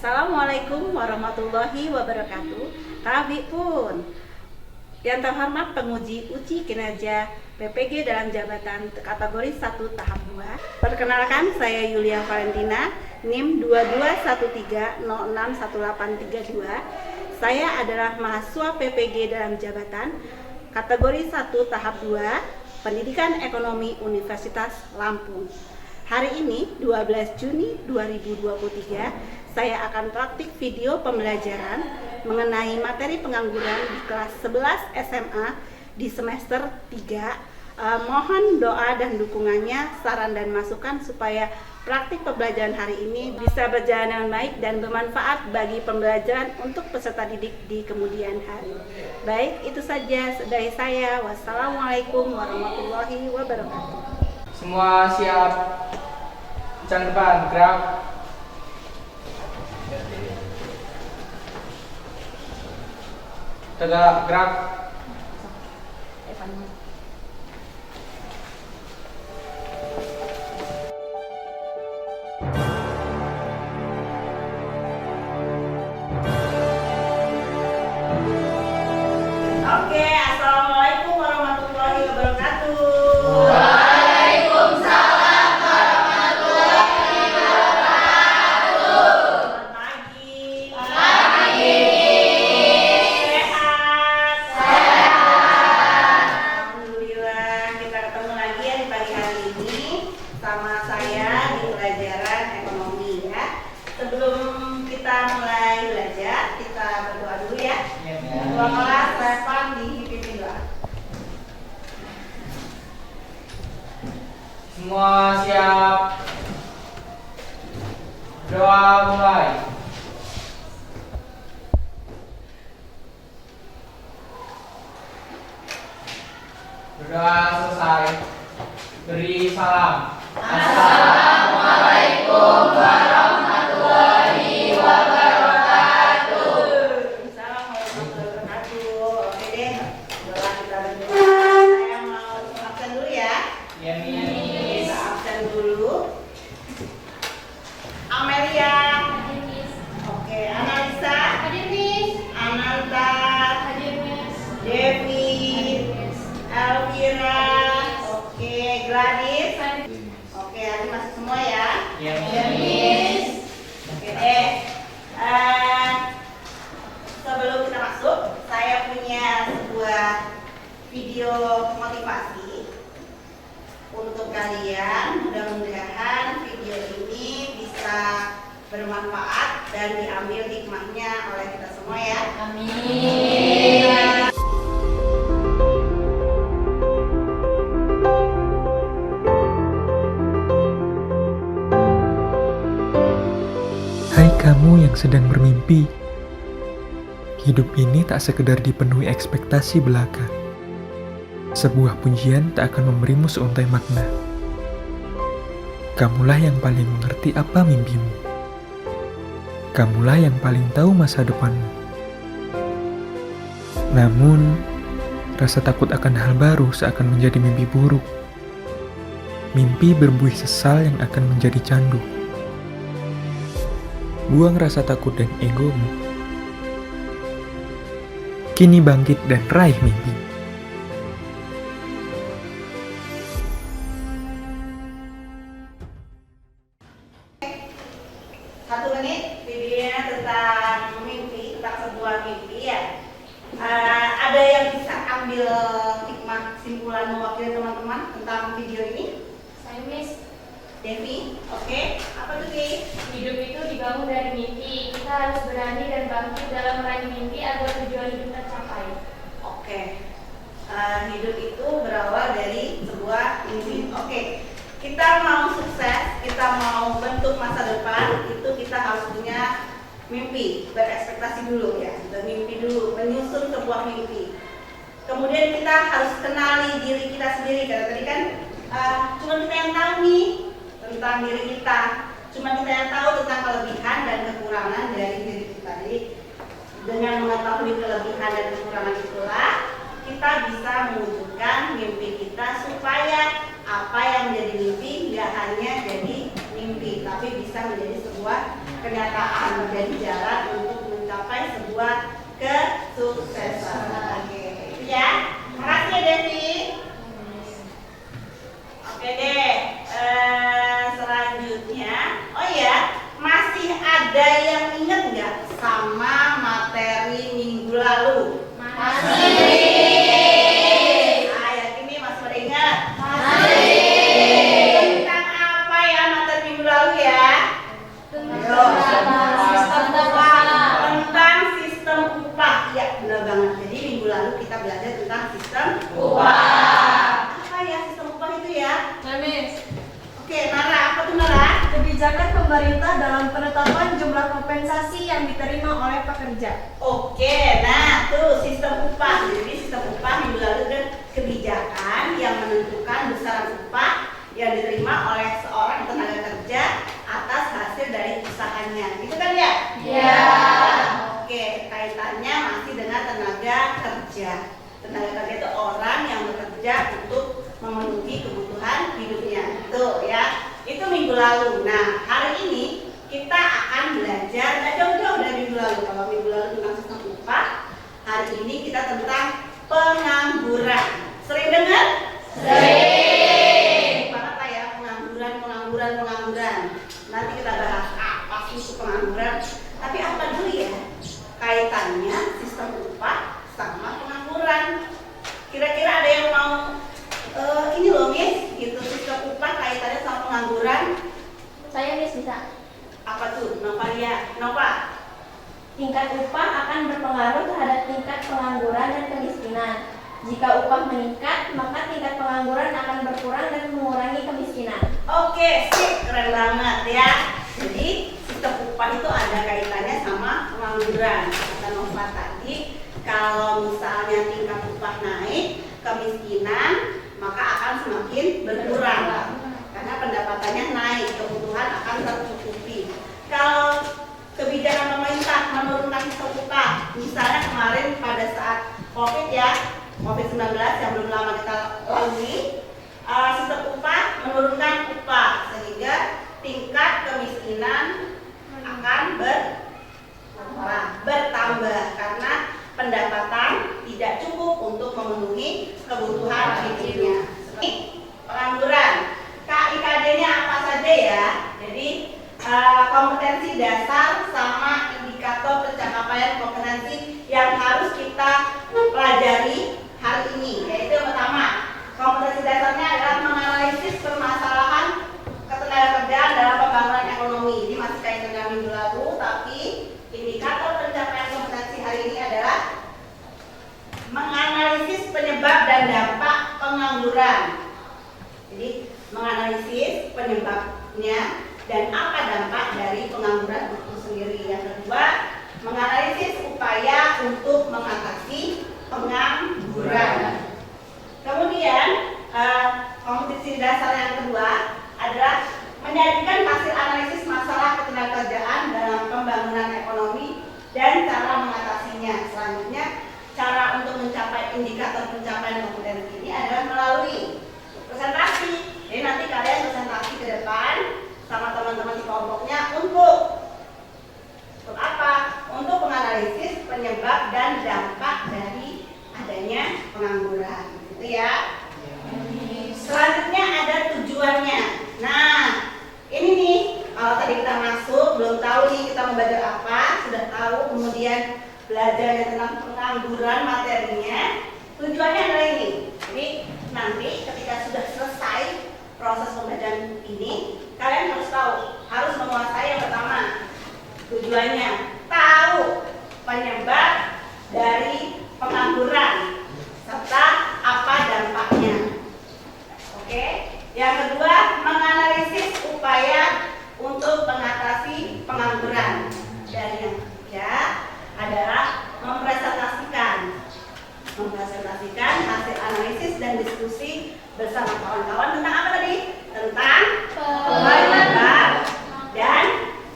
Assalamualaikum warahmatullahi wabarakatuh. Tabi pun yang terhormat penguji uji kinerja PPG dalam jabatan kategori 1 tahap 2. Perkenalkan, saya Yulia Valentina, NIM 2213061832. Saya adalah mahasiswa PPG dalam jabatan kategori 1 tahap 2 Pendidikan Ekonomi Universitas Lampung. Hari ini 12 Juni 2023 saya akan praktik video pembelajaran mengenai materi pengangguran di kelas 11 SMA di semester 3. Mohon doa dan dukungannya, saran dan masukan supaya praktik pembelajaran hari ini bisa berjalan dengan baik dan bermanfaat bagi pembelajaran untuk peserta didik di kemudian hari. Baik, itu saja dari saya. Wassalamualaikum warahmatullahi wabarakatuh. Semua siap. Ucap depan, gerak. Tegak, gerak. Oke, assalamualaikum warahmatullahi wabarakatuh. Waalaikumsalam warahmatullahi wabarakatuh. Selamat pagi. Pagi. Sehat. Alhamdulillah, kita ketemu lagi ya di pagi hari ini sama saya di pelajaran ekonomi ya. Sebelum kita mulai belajar, kita berdoa dulu ya. Ketua kelas Revan dipimpin doa. Semua siap. Doa mulai. Berdoa selesai. Beri salam. Assalamualaikum warahmatullahi wabarakatuh. Salam warahmatullahi wabarakatuh. Oke deh, setelah kita berdoa, saya mau absen dulu ya. Ya, Kita absen dulu. Amelia. Oke, Analisa. Ananta. Devi. Elvira. Oke, Gladys. Oke, hari masuk semua ya. ya. Oke deh. Sebelum kita masuk, saya punya sebuah video motivasi untuk kalian. Mudah-mudahan video ini bisa bermanfaat dan diambil hikmahnya oleh kita semua ya. Amin. Hai kamu yang sedang bermimpi. Hidup ini tak sekedar dipenuhi ekspektasi belaka. Sebuah pujian tak akan memberimu seuntai makna. Kamulah yang paling mengerti apa mimpimu. Kamulah yang paling tahu masa depanmu. Namun, rasa takut akan hal baru seakan menjadi mimpi buruk. Mimpi berbuih sesal yang akan menjadi candu. Buang rasa takut dan egomu. Kini bangkit dan raih mimpi. Satu menit videonya tentang mimpi, tentang sebuah mimpi ya. Ada yang bisa ambil hikmah kesimpulan mewakili teman-teman tentang video ini? Saya Miss, Devi, oke. Apa tuh Devi? hidup itu dibangun dari mimpi. Kita harus berani dan bangkit dalam meraih mimpi agar tujuan hidup tercapai. Oke. Hidup itu berawal dari sebuah mimpi. Oke. Kita mau sukses, kita mau bentuk masa depan, itu kita harus punya mimpi, berekspektasi dulu ya, bermimpi dulu, menyusun sebuah mimpi. Kemudian kita harus kenali diri kita sendiri, karena tadi kan cuma kita yang tahu nih tentang diri kita, cuma kita yang tahu tentang kelebihan dan kekurangan dari diri kita. Jadi dengan mengetahui kelebihan dan kekurangan itulah kita bisa mewujudkan mimpi kita supaya apa yang menjadi mimpi nggak hanya jadi mimpi, tapi bisa menjadi sebuah kenyataan, menjadi jalan untuk mencapai sebuah kesuksesan. Oke, itu ya. Makasih ya Devi. Oke deh. Selanjutnya, oh ya, masih ada yang ingat nggak sama materi minggu lalu? Masih. Yakin nih masih pada ingat? Masih. Tentang apa ya materi minggu lalu ya? Tentang sistem upah. Ya, benar banget. Jadi minggu lalu kita belajar tentang sistem Upah. Apa ya sistem upah itu ya? Miss, Oke, Nara, apa tuh Nara? kebijakan pemerintah dalam penetapan jumlah kompensasi yang diterima oleh pekerja. Oke, nah tuh sistem upah. Jadi sistem upah minggu lalu kan kebijakan yang menentukan besaran upah yang diterima oleh seorang tenaga kerja atas hasil dari usahanya. Gitu kan ya? Ya. Oke, kaitannya masih dengan tenaga kerja. Tenaga kerja itu orang yang bekerja untuk memenuhi kebutuhan hidupnya. Tuh ya, itu minggu lalu. Nah, hari ini kita akan belajar nggak jauh-jauh dari minggu lalu. Kalau minggu lalu tentang sistem upah, hari ini kita tentang pengangguran. Sering dengar? Sering. Banget lah ya, pengangguran. Nanti kita bahas apa sih itu pengangguran. Tapi apa dulu ya kaitannya sistem upah sama pengangguran? Kira-kira ada yang mau ini loh Miss, gitu sistem upah kaitannya sama pengangguran? Saya Miss bisa. Apa tuh? Nova? Tingkat upah akan berpengaruh terhadap tingkat pengangguran dan kemiskinan. Jika upah meningkat, maka tingkat pengangguran akan berkurang dan mengurangi kemiskinan. Oke, sip, keren banget ya. Jadi sistem upah itu ada kaitannya sama pengangguran. Kata Nova tadi, kalau misalnya tingkat upah naik, kemiskinan maka akan semakin berkurang karena pendapatannya naik, kebutuhan akan tercukupi. Kalau kebijakan pemerintah menurunkan sistem upah, misalnya kemarin pada saat COVID-19 yang belum lama kita lalui, sistem upah menurunkan upah sehingga tingkat kemiskinan akan bertambah karena pendapatan tidak cukup untuk memenuhi kebutuhan hidupnya. Pengangguran, KIKD-nya apa saja ya? Jadi kompetensi dasar sama indikator pencapaian kompetensi yang harus kita pelajari hari ini. Yaitu yang pertama, kompetensi dasarnya adalah menganalisis permasalahan ketenagakerjaan dalam pembangunan ekonomi. Ini masih kaitan dengan minggu lalu, tapi indikator pencapaian kompetensi hari ini adalah menganalisis penyebab dan dampak pengangguran. Jadi menganalisis penyebabnya dan apa dampak dari pengangguran itu sendiri. Yang kedua, menganalisis upaya untuk mengatasi pengangguran. Kemudian kompetensi dasar yang kedua adalah menyajikan hasil analisis masalah ketenagakerjaan dalam pembangunan ekonomi dan cara mengatasinya. Selanjutnya, cara untuk mencapai indikator pencapaian kompetensi ini adalah melalui presentasi. Jadi nanti kalian presentasi ke depan sama teman-teman di kelompoknya untuk apa? Untuk menganalisis penyebab dan dampak dari adanya pengangguran. Gitu ya. Selanjutnya ada tujuannya. Nah, ini nih, kalau tadi kita masuk belum tahu nih kita mau belajar apa, sudah tahu kemudian belajar tentang pengangguran materinya. Tujuannya adalah ini. Jadi nanti ketika sudah selesai proses pembelajaran ini, kalian harus tahu, harus menguasai yang pertama. Tujuannya tahu penyebab dari pengangguran serta apa dampaknya. Oke. Yang kedua, menganalisis upaya untuk mengatasi pengangguran. Dan yang ketiga adalah mempresentasikan hasil analisis dan diskusi bersama kawan-kawan tentang apa tadi? Tentang penyebab dan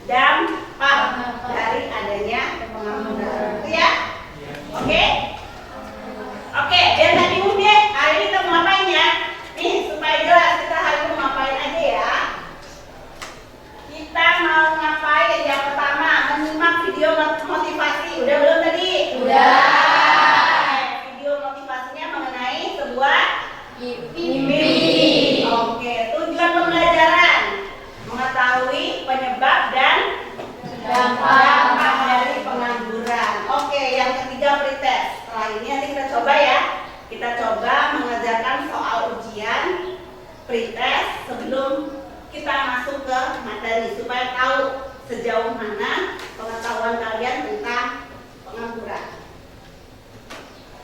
dampak dari adanya pengangguran. Itu ya? Oke? Oke, biar nggak bingung deh, hari ini kita mau ngapain ya? Nih, supaya jelas kita hari ini mau ngapain aja ya. Kita mau ngapain? Yang pertama sebelum kita masuk ke materi supaya tahu sejauh mana pengetahuan kalian tentang pengangguran.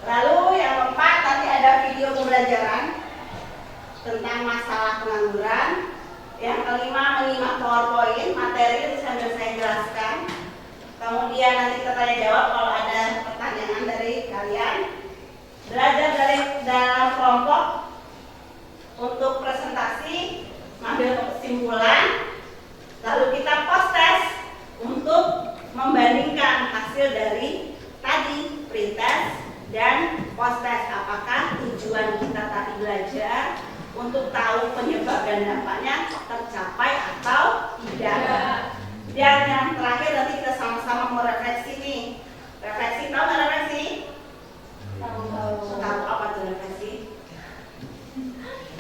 Lalu yang keempat, nanti ada video pembelajaran tentang masalah pengangguran. Yang kelima, menyimak PowerPoint materi sambil saya jelaskan. Kemudian nanti kita tanya jawab kalau ada pertanyaan dari kalian. Belajar dari dalam kelompok untuk presentasi, mengambil kesimpulan, lalu kita post test untuk membandingkan hasil dari tadi pretest dan post test. Apakah tujuan kita tadi belajar untuk tahu penyebab dan dampaknya tercapai atau tidak. Dan yang terakhir nanti kita sama-sama merefleksi nih. Refleksi, tahu nggak refleksi? Tahu apa tuh refleksi?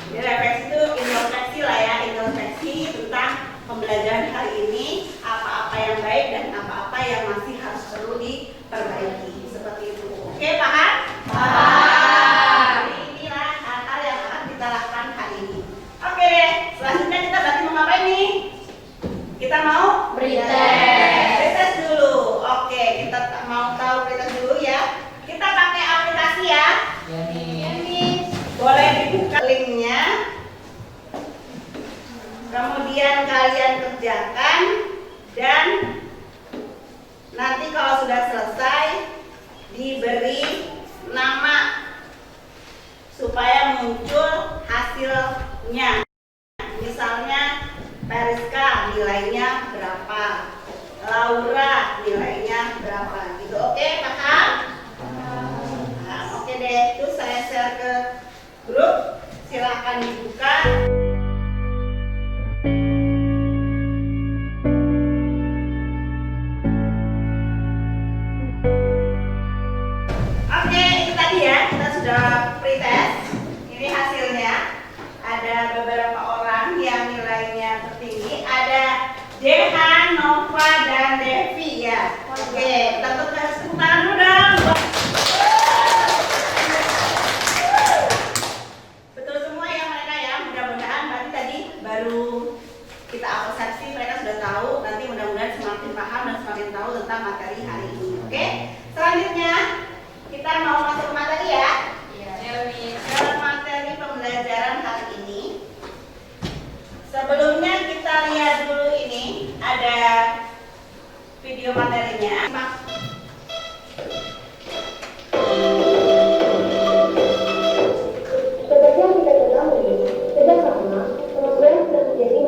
Jadi refleksi itu introspeksi lah ya, introspeksi tentang pembelajaran hari ini, apa-apa yang baik dan apa-apa yang masih harus perlu diperbaiki. Seperti itu. Oke, paham? Paham. Jadi inilah hal-hal yang akan kita lakukan hari ini. Oke deh, selanjutnya kita berarti mau ngapain nih? Kita mau pretest dulu. Oke, kita mau tahu pretest dulu ya. Kita pakai aplikasi ya. Boleh dibuka linknya. Kemudian kalian kerjakan dan nanti kalau sudah selesai diberi nama supaya muncul hasilnya. Misalnya Periska nilainya berapa, Laura nilainya berapa gitu. Oke, paham? Nah, oke deh, itu saya share ke grup, silakan dibuka. Oke, itu tadi ya, kita sudah pretest. Ini hasilnya. Ada beberapa orang yang nilainya tertinggi. Ada Dehan, Nova, dan Devi ya. Oke, kita tepuk tangan dulu dong. Betul semua ya mereka ya. Mudah-mudahan berarti tadi baru kita persepsi, mereka sudah tahu. Nanti mudah-mudahan semakin paham dan semakin tahu tentang materi hari ini. Oke, selanjutnya kita mau masuk ke materi ya. Dalam materi pembelajaran hari ini, sebelumnya kita lihat dulu ini ada video materinya. Seperti yang kita ketahui, sejak lama pengangguran sudah menjadi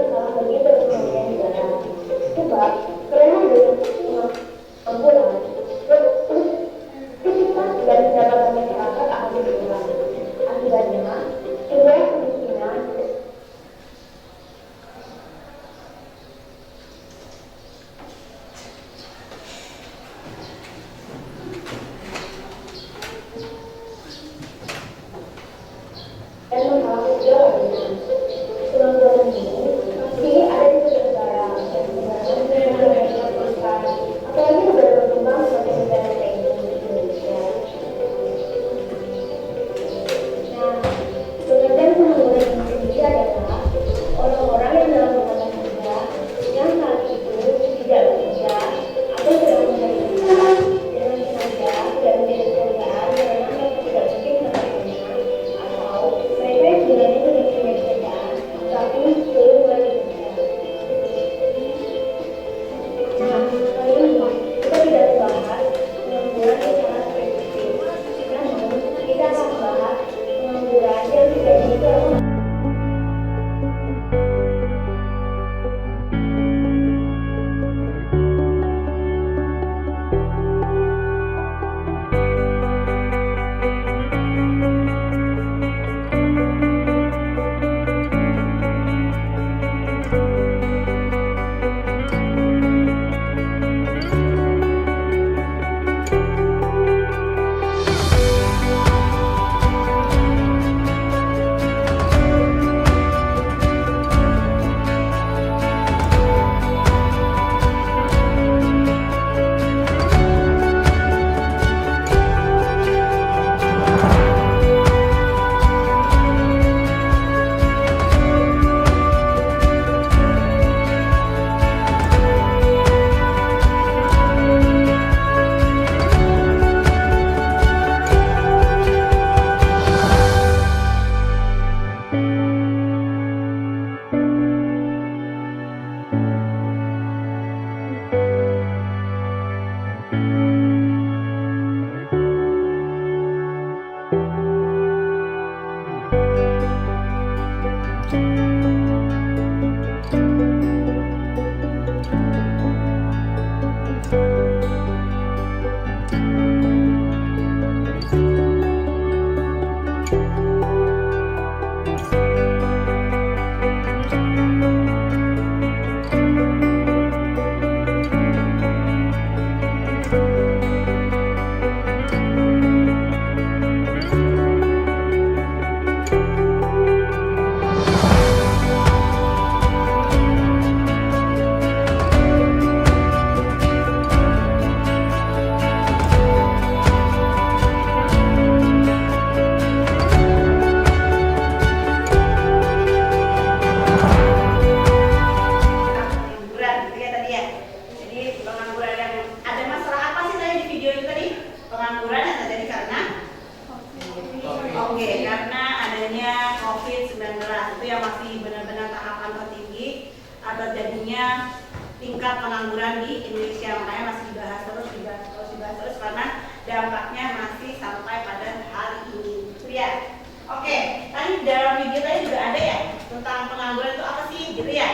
terjadinya tingkat pengangguran di Indonesia. Makanya masih dibahas terus karena dampaknya masih sampai pada hari ini. Itu ya. Oke, tadi dalam video tadi juga ada ya tentang pengangguran itu apa sih, gitu ya?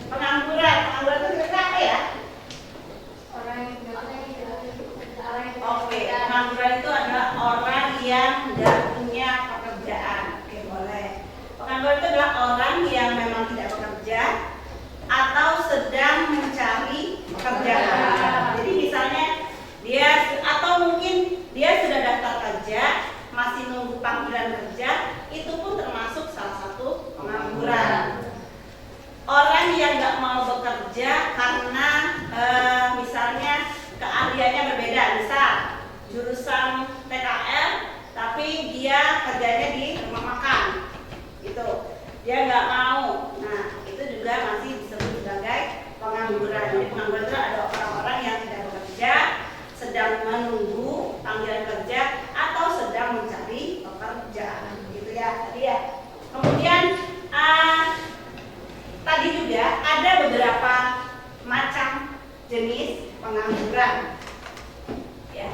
Pengangguran itu kira-kira apa ya? Oke, pengangguran itu adalah orang yang tidak punya pekerjaan. Oke, boleh. Pengangguran itu adalah orang yang memang tidak bekerja atau sedang mencari pekerjaan. Jadi misalnya dia atau mungkin dia sudah daftar kerja, masih nunggu panggilan kerja, itu pun termasuk salah satu pengangguran. Orang yang nggak mau bekerja karena misalnya keahliannya berbeda, misal jurusan TKL, tapi dia kerjanya di rumah makan, gitu. Dia nggak mau. Nah, itu juga masih disebut sebagai pengangguran. Jadi pengangguran itu ada orang-orang yang tidak bekerja, sedang menunggu panggilan kerja, atau sedang mencari pekerjaan, gitu ya. Tadi ya. Kemudian tadi juga ada beberapa macam jenis pengangguran. Ya.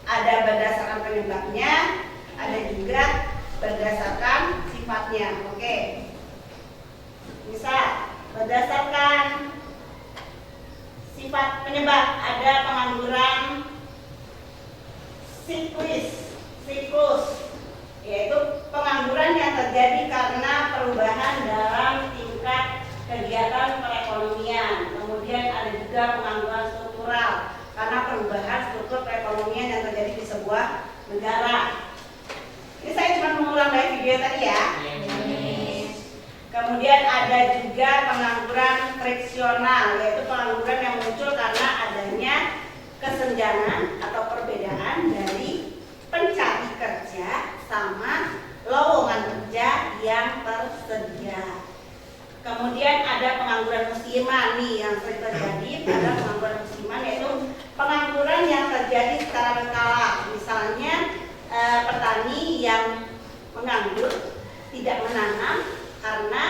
Ada berdasarkan penyebabnya, ada juga berdasarkan sifatnya. Oke. Misal berdasarkan sifat penyebab, ada pengangguran siklus, yaitu pengangguran yang terjadi karena perubahan dalam tingkat kegiatan perekonomian. Kemudian ada juga pengangguran struktural karena perubahan struktur perekonomian yang terjadi di sebuah negara. Ini saya cuma mengulang dari video tadi ya. Kemudian ada juga pengangguran friksional, yaitu pengangguran yang muncul karena adanya kesenjangan atau perbedaan dari pencari kerja sama lowongan kerja yang tersedia. Kemudian ada pengangguran musiman nih yang sering terjadi, ada pengangguran musiman, yaitu pengangguran yang terjadi secara berkala. Misalnya petani yang menganggur, tidak menanam karena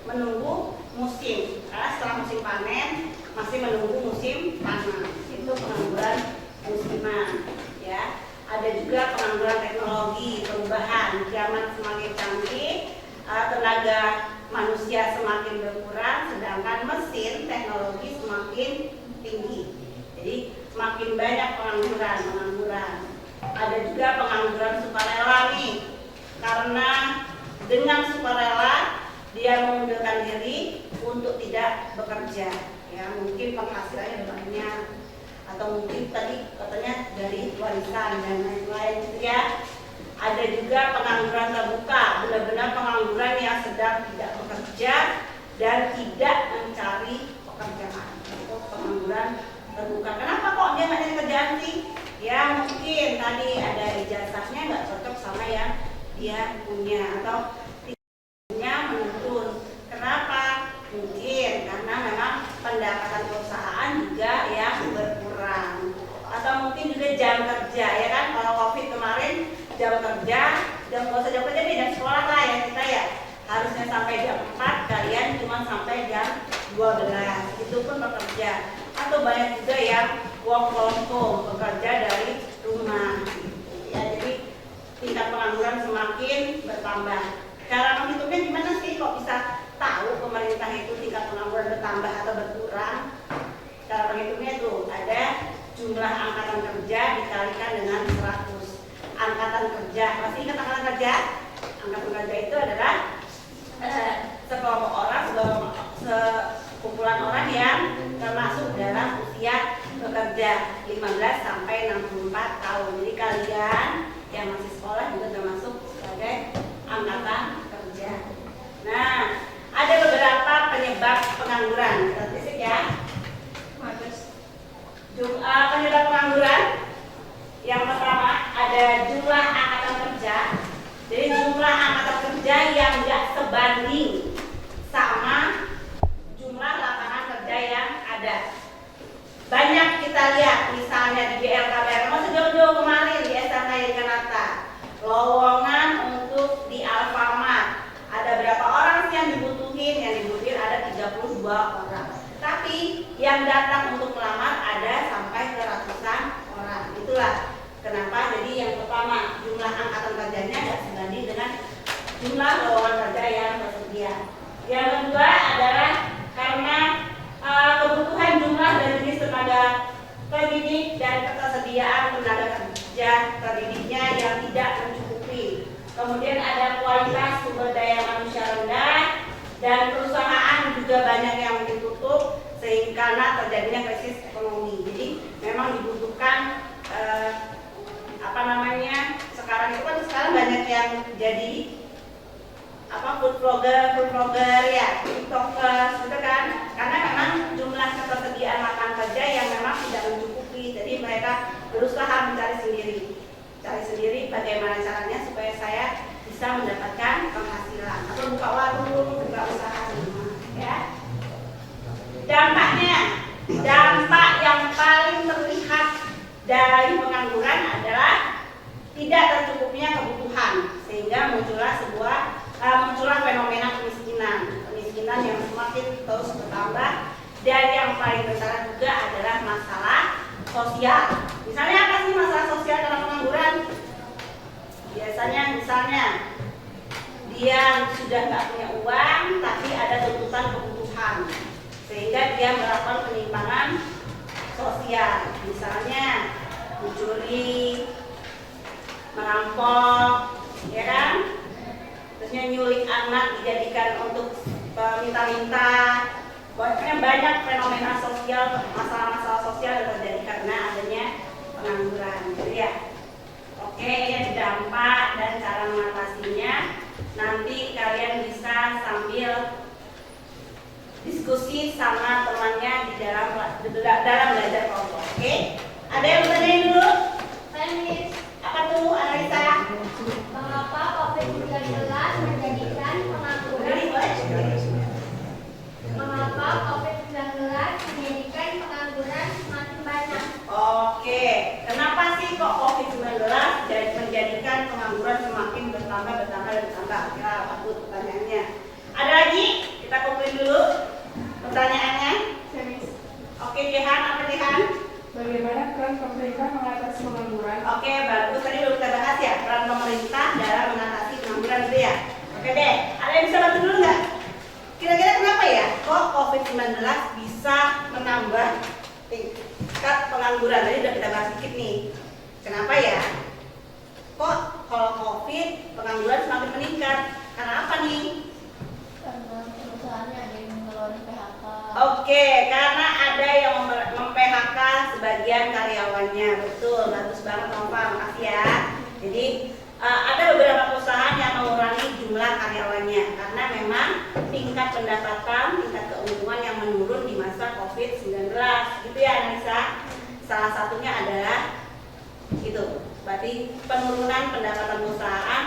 menunggu musim, karena setelah musim panen masih menunggu musim tanam. Itu pengangguran musiman, ya. Ada juga pengangguran teknologi, perubahan zaman semakin canggih, tenaga manusia semakin berkurang, sedangkan mesin teknologi semakin tinggi. Jadi semakin banyak pengangguran. Ada juga pengangguran sukarela nih, karena dengan sukarela dia mengundurkan diri untuk tidak bekerja, ya mungkin penghasilannya banyak, atau mungkin tadi katanya dari warisan dan lain-lain gitu ya. Ada juga pengangguran terbuka, benar-benar pengangguran yang sedang tidak bekerja dan tidak mencari pekerjaan. Itu pengangguran terbuka. Kenapa kok dia nggak nyari kerjaan sih? Ya mungkin tadi ada ijazahnya nggak cocok sama yang dia punya, atau menurun. Kenapa? Mungkin karena memang pendapatan perusahaan juga yang berkurang, atau mungkin juga jam kerja, ya kan? Kalau COVID kemarin jam kerja, jam kerja nih, jam sekolah lah ya kita ya, harusnya sampai jam 4, kalian cuma sampai jam 12, itu pun bekerja. Atau banyak juga yang work from home, bekerja dari rumah, ya. Jadi tingkat pengangguran semakin bertambah. Cara menghitungnya gimana sih? Kok bisa tahu pemerintah itu tingkat pengangguran bertambah atau berkurang? Cara menghitungnya tuh ada jumlah angkatan kerja dikalikan dengan 100. Angkatan kerja, masih ingat angkatan kerja? Angkatan kerja itu adalah sekelompok orang, sekumpulan orang yang termasuk dalam usia bekerja 15 sampai 64 tahun. Jadi kalian yang masih sekolah juga termasuk sebagai angkatan kerja. Nah, ada beberapa penyebab pengangguran. Statistik ya. Penyebab pengangguran. Yang pertama ada jumlah angkatan kerja. Jadi jumlah angkatan kerja yang tidak sebanding sama jumlah lapangan kerja yang ada. Banyak kita lihat misalnya di BLKBR, masih jauh-jauh kemarin di SMK Yogyakarta, lowongan untuk di Alfamart. Ada berapa orang sih yang dibutuhin? Yang dibutuhin ada 32 orang. Tapi yang datang untuk melamar ada sampai ke ratusan orang. Itulah kenapa jadi yang pertama jumlah angkatan kerjanya tidak sebanding dengan jumlah lowongan kerja yang tersedia. Yang kedua adalah karena kebutuhan jumlah dan jenis tenaga pendidik dan ketersediaan tenaga kerja terdidiknya yang tidak mencukupi. Kemudian ada kualitas sumber daya manusia rendah dan perusahaan juga banyak yang ditutup sehingga karena terjadinya krisis ekonomi. Jadi memang dibutuhkan sekarang itu kan banyak yang jadi food vlogger ya, tiktokers gitu kan, karena memang jumlah ketersediaan lapangan kerja yang memang tidak mencukupi. Jadi mereka berusaha mencari sendiri bagaimana caranya supaya saya bisa mendapatkan penghasilan atau buka warung, buka usaha ya. Dampak yang paling terlihat dari pengangguran adalah tidak tercukupnya kebutuhan, sehingga muncullah fenomena kemiskinan yang semakin terus bertambah, dan yang paling besar juga adalah masalah sosial. Misalnya apa sih masalah sosial dalam pengangguran? Biasanya misalnya dia sudah nggak punya uang tapi ada tuntutan kebutuhan, sehingga dia melakukan penyimpangan sosial, misalnya mencuri, merampok, ya kan? Terusnya nyulik anak dijadikan untuk minta-minta. Pokoknya banyak fenomena sosial, masalah-masalah sosial yang terjadi karena adanya pengangguran, gitu ya. Oke, ini dampak dan cara mengatasinya. Nanti kalian bisa sambil diskusi sama temannya di dalam belajar kelompok. Oke? Ada yang bertanya dulu? Miss, Apa tuh, Analisa? mengapa COVID-19 menjadikan pengangguran? Mengapa COVID-19 menjadikan pengangguran semakin banyak? Oke, kenapa sih kok COVID-19 menjadikan pengangguran semakin bertambah? Ya, bagus pertanyaannya. Ada lagi? Kita kumpulin dulu pertanyaannya. Oke, Jehan, apa Jehan? Bagaimana peran pemerintah mengatasi pengangguran? Oke, bagus. Tadi udah kita bahas ya, peran pemerintah dalam mengatasi pengangguran itu ya. Oke deh, ada yang bisa bantu dulu nggak? Kira-kira kenapa ya kok COVID-19 bisa menambah tingkat pengangguran? Tadi udah kita bahas sedikit nih. Kenapa ya? Kok kalau COVID pengangguran semakin meningkat? Karena apa nih? Karena perusahaannya ada yang mengeluarkan PHK. Oke, karena ada yang mem-PHK sebagian karyawannya. Betul, bagus banget Nova, makasih ya. Jadi ada beberapa perusahaan yang mengurangi jumlah karyawannya karena memang tingkat pendapatan, tingkat keuntungan yang menurun di masa COVID-19. Gitu ya Anissa. Salah satunya adalah itu. Berarti penurunan pendapatan perusahaan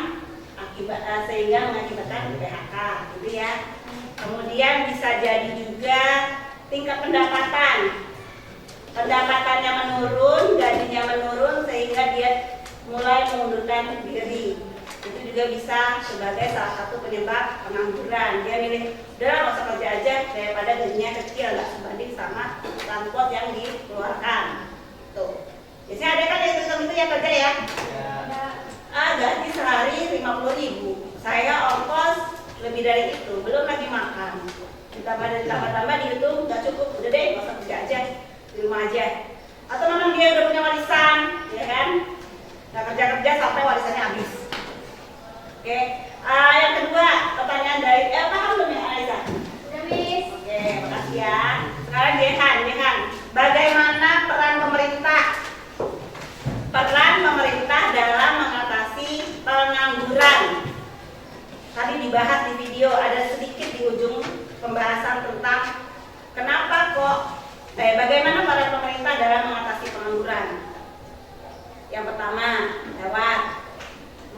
sehingga mengakibatkan PHK, gitu ya. Kemudian bisa jadi juga tingkat pendapatannya menurun, gajinya menurun sehingga dia mulai mengundurkan diri. Itu juga bisa sebagai salah satu penyebab pengangguran. Dia milih, udah nggak usah kerja aja daripada gajinya kecil, nggak sebanding sama transport yang dikeluarkan. Tuh, biasanya ada kan itu ya kerja ya. Gaji sehari 50.000. Saya ongkos lebih dari itu, belum lagi makan. Ditambah dihitung nggak cukup, udah deh nggak usah kerja aja, di rumah aja. Atau memang dia udah punya warisan, ya kan? Nggak kerja sampai warisannya habis. Oke, yang kedua pertanyaan dari paham belum ya Aiza? Udah Miss. Oke, makasih ya. Sekarang Jehan, bagaimana peran pemerintah dalam mengatasi pengangguran? Tadi dibahas di video, ada sedikit di ujung pembahasan tentang bagaimana peran pemerintah dalam mengatasi pengangguran. Yang pertama, lewat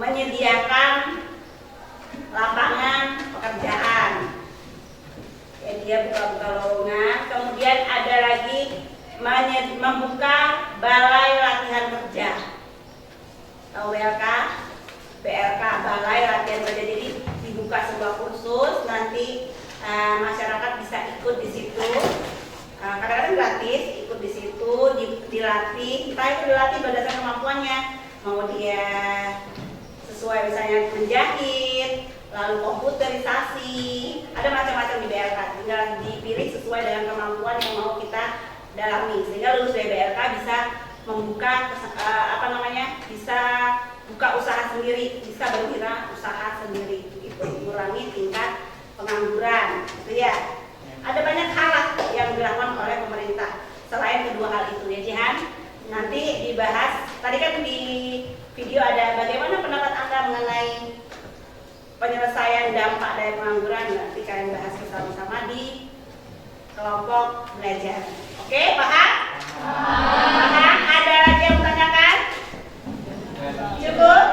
menyediakan lapangan pekerjaan. Ya, dia buka-buka lowongan. Kemudian ada lagi membuka balai latihan kerja. BLK, balai latihan kerja. Jadi dibuka sebuah kursus, nanti masyarakat bisa ikut ikut di situ. Kadang-kadang gratis, ikut di situ, dilatih. Kita itu dilatih berdasarkan kemampuannya. Mau dia sesuai misalnya menjahit, lalu komputerisasi, ada macam-macam di BLK. Tinggal dipilih sesuai dengan kemampuan yang mau kita dalami. Sehingga lulus dari BLK bisa membuka bisa buka usaha sendiri, bisa berwirausaha sendiri, itu mengurangi tingkat pengangguran, gitu ya. Ada banyak hal yang dilakukan oleh pemerintah selain kedua hal itu ya Jihan. Nanti dibahas. Tadi kan di video ada bagaimana pendapat Anda mengenai penyelesaian dampak dari pengangguran. Nanti kalian bahas bersama-sama di kelompok belajar. Oke, paham? Paham? Ada lagi yang menanyakan? Cukup?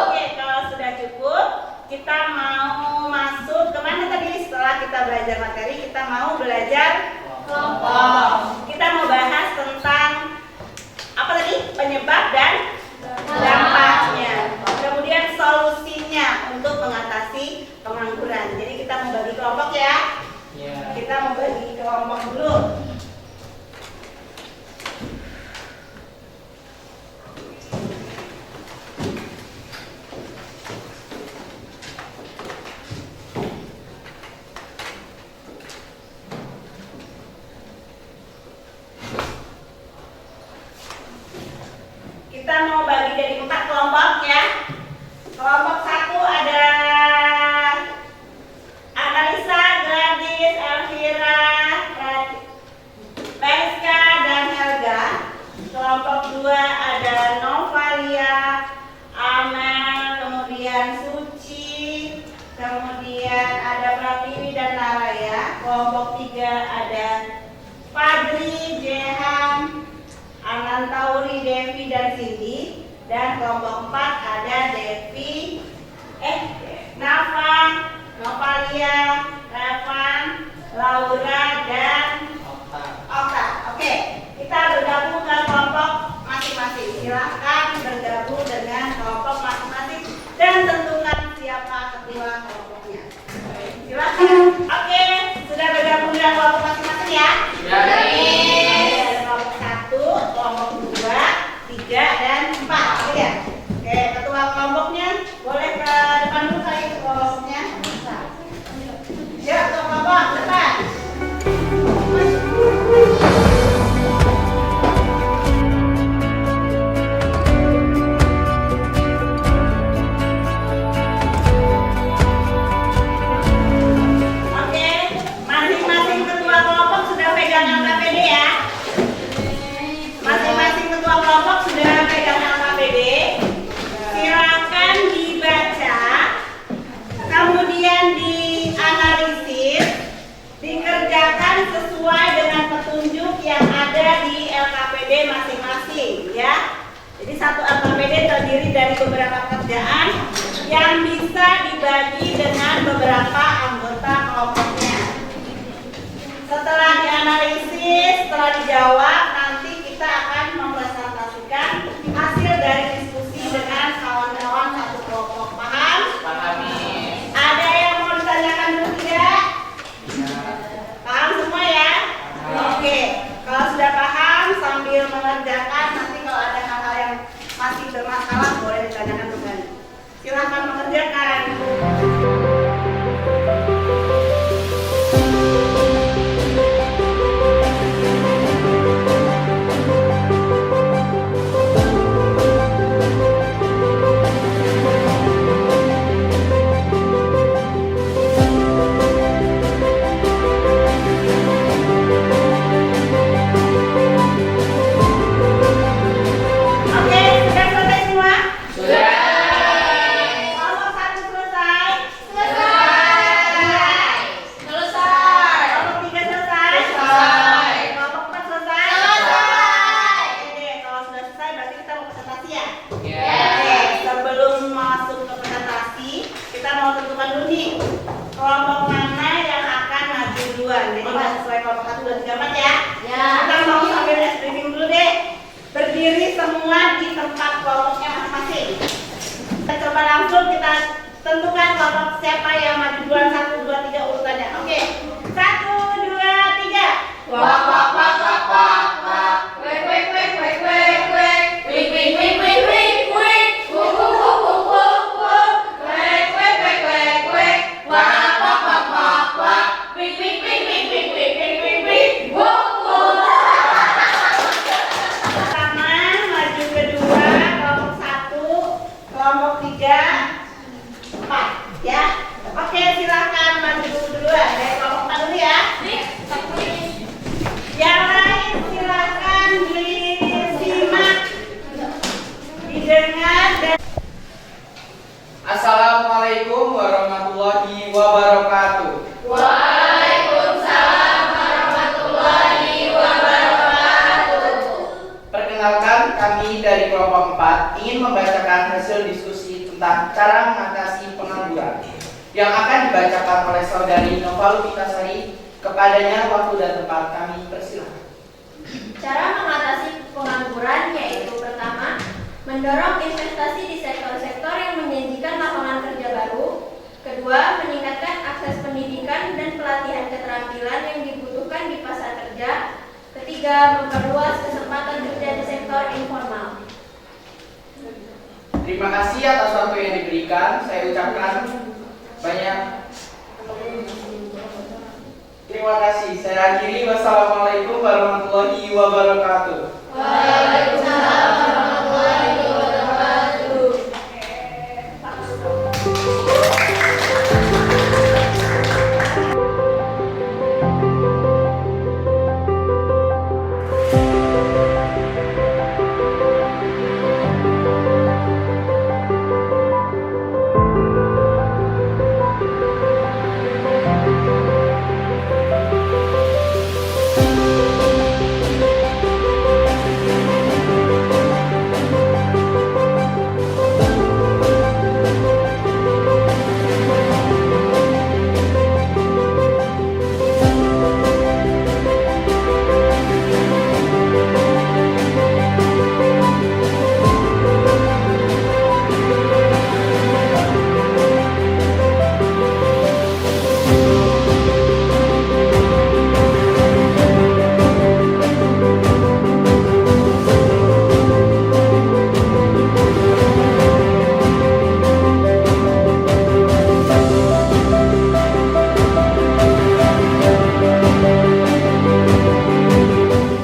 Oke, kalau sudah cukup, kita mau masuk kemana tadi? Setelah kita belajar materi, kita mau belajar kelompok. Kita mau bahas tentang apa tadi? Penyebab dan dampaknya. Kemudian solusinya untuk mengatasi pengangguran. Jadi kita mau bagi kelompok ya. Kita mau bagi kelompok dulu. Kita mau bagi jadi 4 kelompok ya. Kelompok 1 ada Analisa, Gladys, Elvira, Mariska, dan Helga. Kelompok 2 ada Novalia, Amel, kemudian Suci, kemudian ada Pratiwi dan Naraya. Kelompok 3 ada Fadli, Jehan, Anantauri, Devi, dan Cindy. Dan kelompok 4 ada Devi, Nafa, Novalia, Revan, Laura, dan Okta. Oke, kita bergabung ke kelompok masing-masing. Silahkan bergabung dengan kelompok masing-masing dan tentukan siapa ketua kelompoknya. Silahkan. Oke, sudah bergabung dengan kelompok masing-masing ya? Ya. Ada kelompok 1, kelompok 2, 3, dan 4. Ya. Oke, ketua kelompoknya boleh ke depan dulu kali kelompoknya. Ya, ketua kelompok depan. Oke, masing-masing ketua kelompok sudah pegang LKPD ya. Masing-masing ketua kelompok sudah pegang LKPD. Silakan dibaca, kemudian dianalisis, dikerjakan sesuai dengan petunjuk yang ada di LKPD masing-masing ya. Jadi satu LKPD terdiri dari beberapa pekerjaan yang bisa dibagi dengan beberapa anggota kelompoknya. Setelah dianalisis, setelah dijawab, nanti kita akan mempresentasikan hasil dari diskusi dengan kawan-kawan satu kelompok. Paham? Pahami. Ada yang mau ditanyakan dulu tidak? Paham semua ya? Oke, kalau sudah paham sambil mengerjakan, nanti kalau ada hal-hal yang masih bermasalah boleh ditanyakan kembali. Silahkan mengerjakan. Oke, sudah selesai semua? Sudah. Kelompok 1 selesai? Selesai. Kelompok 3 selesai? Kelompok 4 selesai? Oke, kalau sudah selesai berarti kita mau presentasi ya? Ya. Oke, sebelum masuk ke presentasi, kita mau tentukan dulu nih kelompok mana yang akan maju duluan. Jadi nggak sesuai kelompok 1, 2, 3, 4 ya? Ya. Kita mau sambil briefing dulu deh. Berdiri semua di tempat kelompoknya masing-masing. Kita coba langsung kita tentukan kelompok siapa yang maju duluan, 1, 2, 3 urutannya. Oke, 1, tentang cara mengatasi pengangguran yang akan dibacakan oleh Saudari Nova Lufitasari. Kepadanya waktu dan tempat kami persilakan. Cara mengatasi pengangguran yaitu pertama, mendorong investasi di sektor-sektor yang menjanjikan lapangan kerja baru. Kedua, meningkatkan akses pendidikan dan pelatihan keterampilan yang dibutuhkan di pasar kerja. Ketiga, memperluas kesempatan kerja di sektor informal. Terima kasih atas waktu yang diberikan. Saya ucapkan banyak terima kasih. Saya akhiri. Wassalamualaikum warahmatullahi wabarakatuh. Waalaikumsalam warahmatullahi wabarakatuh.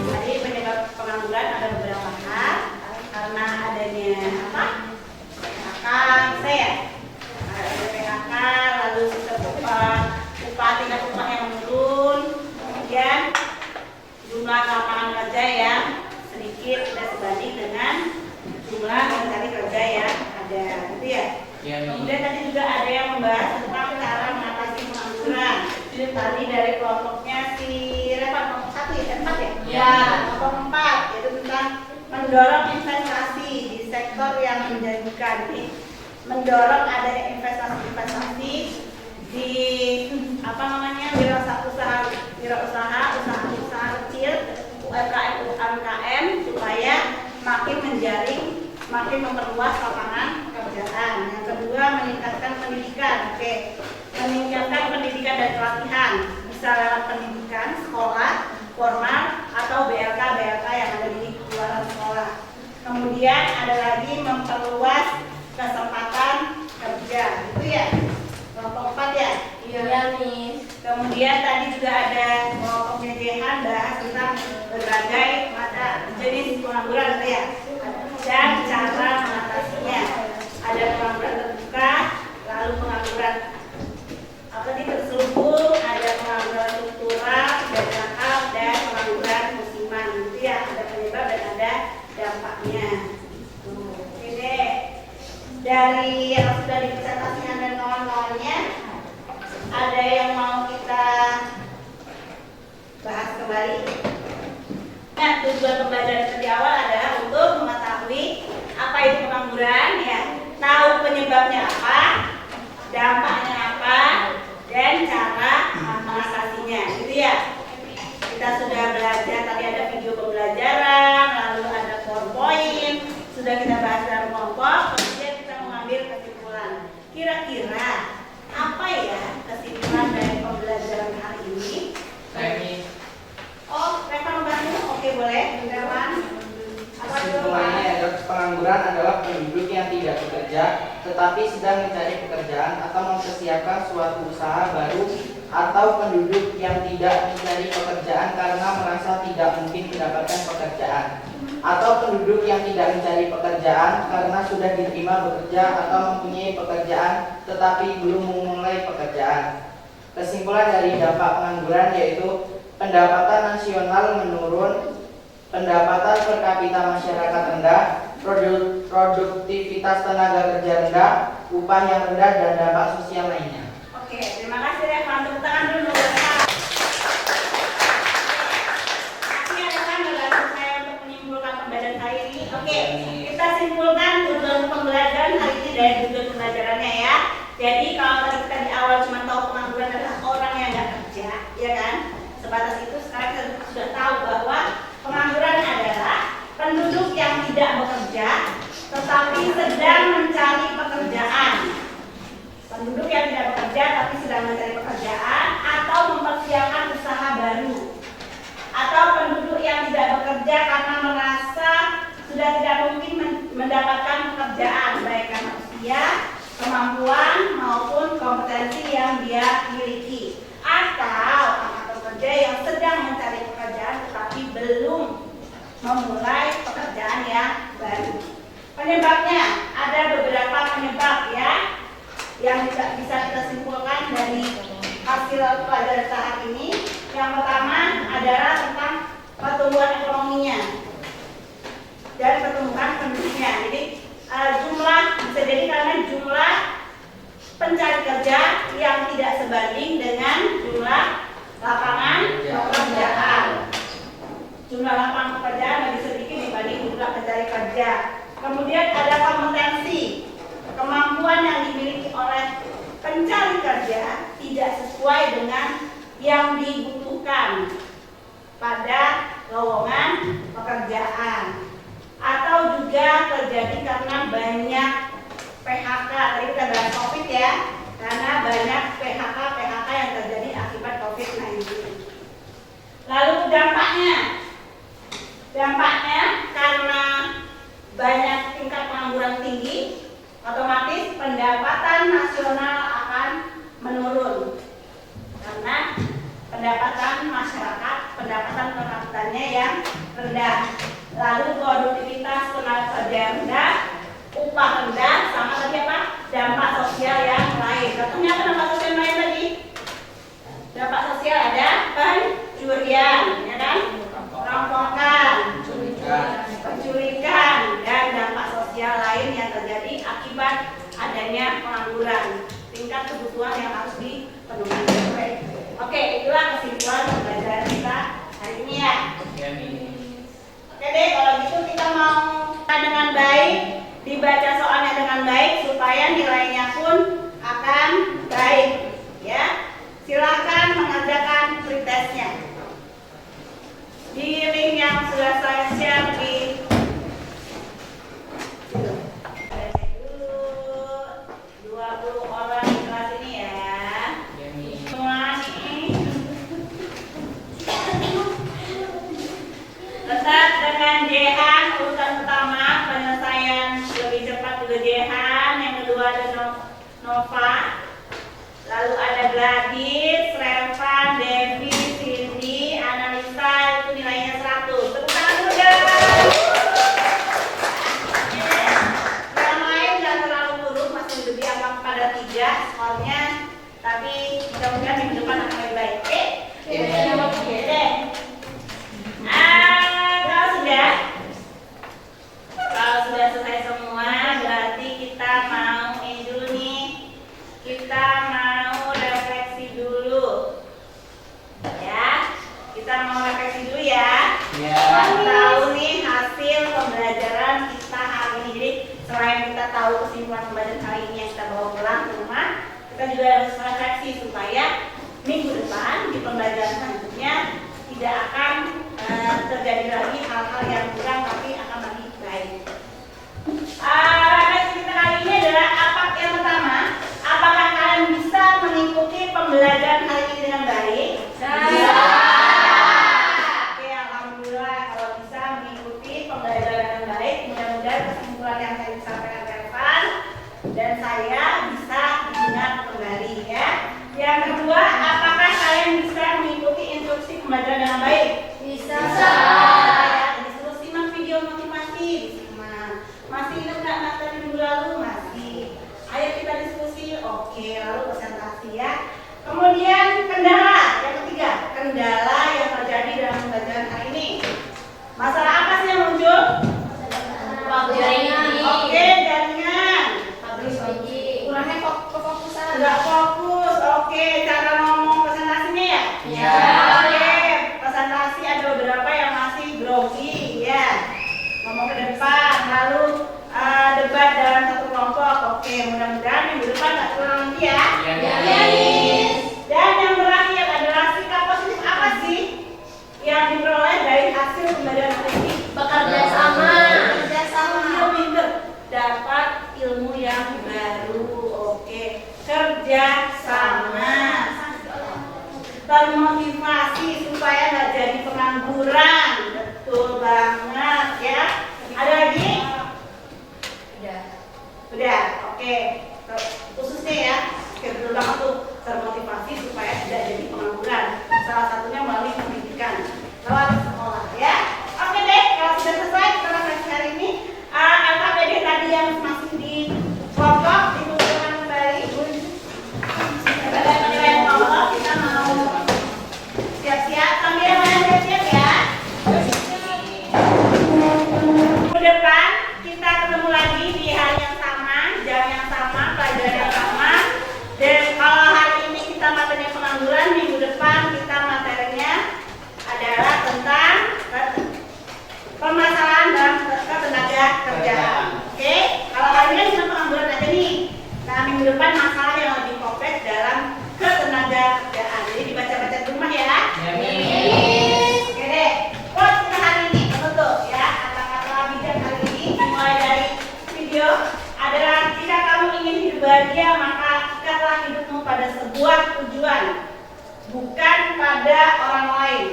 Tadi penyebab pengangguran ada beberapa hal, karena adanya apa? PHK, saya ada PHK, lalu sistem upah tingkat upah yang menurun, kemudian jumlah lapangan kerja yang sedikit tidak sebanding dengan jumlah pencari kerja yang ada, gitu ya. Kemudian tadi juga ada yang membahas tentang cara mengatasi pengangguran. Tadi dari kelompoknya si Reva kelompok 1 ya, 4 ya? Ya. Kelompok 4 yaitu tentang mendorong investasi di sektor yang menjanjikan. Jadi, mendorong adanya investasi di apa namanya usaha kecil, UMKM supaya makin menjaring, makin memperluas lapangan pekerjaan. Yang kedua, meningkatkan pendidikan. Meningkatkan pendidikan dan pelatihan, bisa lewat pendidikan sekolah formal atau BLK yang ada di luar sekolah. Kemudian ada lagi memperluas kesempatan kerja, gitu ya. Kelompok 4 ya. Iya, Miss. Kemudian tadi juga ada kelompok JJH bahas tentang berbagai jenis pengangguran, gitu ya. Dan cara mengatasinya. Ada pengangguran terbuka, lalu pengangguran terselubung, ada pengangguran struktural, tidak jangkau, dan pengangguran musiman, gitu ya. Ada penyebab dan ada dampaknya. Oke deh. Dari yang sudah dipresentasikan dan kawan-kawannya, ada yang mau kita bahas kembali. Nah, tujuan pembelajaran di awal adalah untuk mengetahui apa itu pengangguran, ya, tahu penyebabnya apa, dampaknya apa, dan cara mengatasinya, gitu ya. Kita sudah belajar, tadi ada video pembelajaran, lalu ada PowerPoint, sudah kita bahas dalam kelompok, kemudian kita mengambil kesimpulan. Kira-kira apa ya kesimpulan dari pembelajaran hari ini? Oh, Reva membantu? Oke, boleh. Revan. Kesimpulannya adalah pengangguran adalah penduduk yang tidak bekerja tetapi sedang mencari pekerjaan atau mempersiapkan suatu usaha baru, atau penduduk yang tidak mencari pekerjaan karena merasa tidak mungkin mendapatkan pekerjaan, atau penduduk yang tidak mencari pekerjaan karena sudah diterima bekerja atau mempunyai pekerjaan tetapi belum memulai pekerjaan. Kesimpulan dari dampak pengangguran yaitu pendapatan nasional menurun, pendapatan per kapita masyarakat rendah, produktivitas tenaga kerja rendah, upah yang rendah, dan dampak sosial lainnya. Oke, terima kasih Revan. Tepuk tangan dulu. Terima kasih Revan membantu saya untuk menyimpulkan pembelajaran hari ini. Oke, kita simpulkan tujuan pembelajaran hari ini dari tujuan Jadi kalau tadi kita di awal cuma tahu pengangguran adalah orang yang nggak kerja, ya kan? Sebatas itu sekarang kita sudah tahu bahwa pengangguran adalah penduduk yang tidak bekerja tetapi sedang mencari pekerjaan. Penduduk yang tidak bekerja tapi sedang mencari pekerjaan atau mempersiapkan usaha baru. Atau penduduk yang tidak bekerja karena merasa sudah tidak mungkin mendapatkan pekerjaan baik karena usia, kemampuan maupun kompetensi yang dia miliki. Atau angkatan kerja yang sedang mencari pekerjaan tetapi belum memulai pekerjaan yang baru. Penyebabnya ada beberapa penyebab ya yang bisa kita simpulkan dari hasil pelajaran tahap ini. Yang pertama adalah tentang pertumbuhan ekonominya dan pertumbuhan penduduknya. Jadi jumlah bisa jadi karena jumlah pencari kerja yang tidak sebanding dengan jumlah lapangan pekerjaan. Jumlah lapangan pekerjaan lebih sedikit dibanding jumlah pencari kerja. Kemudian ada kompetensi, kemampuan yang dimiliki oleh pencari kerja tidak sesuai dengan yang dibutuhkan pada lowongan pekerjaan, atau juga terjadi karena banyak PHK. Tadi kita bahas COVID ya, karena banyak PHK yang terjadi akibat COVID-19. Lalu dampaknya karena banyak tingkat pengangguran tinggi, otomatis pendapatan nasional akan menurun karena pendapatan masyarakat, pendapatan per kapitanya yang rendah. Lalu produktivitas tenaga kerja rendah, upah rendah, sama tadi apa? Dampak sosial yang lain. Contohnya apa dampak sosial yang lain tadi? Dampak sosial ada pencurian, ya kan? Perampokan, penculikan, dan dampak sosial lain yang terjadi akibat adanya pengangguran. Tingkat kebutuhan yang harus dipenuhi. Oke, itulah kesimpulan pembelajaran kita hari ini ya. Oke deh, kalau gitu kita mau dengan baik, dibaca soalnya dengan baik supaya nilainya pun akan baik. Ya, silakan mengerjakan pretestnya di link yang sudah saya share di dulu 20 orang di kelas ini ya. Semua nih tetap dengan Jehan urutan pertama penyelesaian lebih cepat juga Jehan. Yang kedua ada Nova, lalu ada Gladys, Revan, Devi, Cindy, Analisa, itu nilainya 100. Tepuk tangan dulu guys. Yang lain jangan terlalu buruk, masih lebih angka pada 3 skornya, tapi mudah-mudahan minggu depan akan lebih baik. Oke? Oke deh. Kalau sudah selesai semua, berarti kita mau ini dulu nih. Kita mau refleksi dulu. Ya. Kita mau refleksi dulu ya. Tahu nih hasil pembelajaran kita hari ini. Jadi selain kita tahu kesimpulan pembelajaran hari ini yang kita bawa pulang ke rumah, kita juga harus refleksi supaya minggu depan di pembelajaran selanjutnya tidak akan terjadi lagi hal-hal yang kurang, tapi akan lebih baik. Refleksi kita kali ini adalah yang pertama, apakah kalian bisa mengikuti pembelajaran hari ini dengan baik? Bisa. Oke, alhamdulillah kalau bisa mengikuti pembelajaran dengan baik. Mudah-mudahan kesimpulan yang saya sampaikan Revan dan saya bisa diingat kembali ya. Yang kedua, apakah kalian bisa mengikuti instruksi pembelajaran dengan baik? Bisa. Disuruh simak video motivasi, disimak. Masih ingat nggak materi minggu lalu? Masih. Ayo kita diskusi. Oke, lalu presentasi ya. Kemudian kendala. Yang ketiga, kendala yang terjadi dalam pembelajaran hari ini. Masalah apa sih yang muncul? Jaringan. Oke, jaringan. Kurangnya kefokusan. Nggak fokus. Oke, cara ngomong presentasinya ya? Iya. Oke, presentasi ada beberapa yang masih grogi ya. Ngomong ke depan, lalu debat dalam satu kelompok. Oke, mudah-mudahan minggu depan nggak kurang lagi termotivasi supaya nggak jadi pengangguran. Betul banget ya. Ada lagi? Udah, oke. Khususnya ya, betul banget tuh, termotivasi supaya tidak jadi pengangguran. Salah satunya melalui pendidikan lewat sekolah ya. Oke deh, kalau sudah selesai setelah sesi hari ini, LKPD tadi yang masih di kelompok dikumpulkan kembali. Pada penilaian kelompok kita mau siap-siap sambil siap-siap ya. Minggu depan kita ketemu lagi di hari yang sama, jam yang sama, pelajaran yang sama. Dan kalau hari ini kita materinya pengangguran, minggu depan kita materinya adalah tentang permasalahan dalam tenaga kerjaan. Oke, kalau hari ini cuma pengangguran aja nih. Nah, minggu depan masalah yang lebih kompleks dalam ketenaga kerjaan. Jadi dibaca-baca di rumah ya. Oke deh. Quote kita hari ini betul ya. Kata-kata bijak hari ini dimulai dari video adalah jika kamu ingin hidup bahagia maka ikatlah hidupmu pada sebuah tujuan, bukan pada orang lain.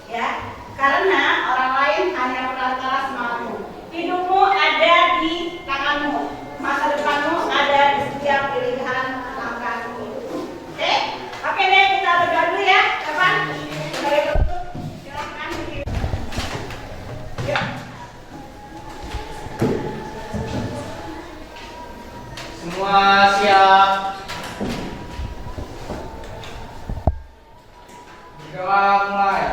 Ya, karena orang lain hanya perantara semangatmu. Hidupmu ada di tanganmu, masa depanmu ada di setiap pilihan langkahmu. Oke deh, kita berdoa dulu ya. Kapan? Sebagai penutup, silakan. Yuk. Semua siap. Berdoa mulai.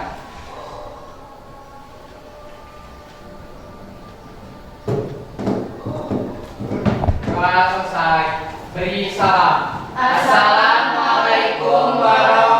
Doa selesai. Beri salam. Assalamualaikum warahmatullahi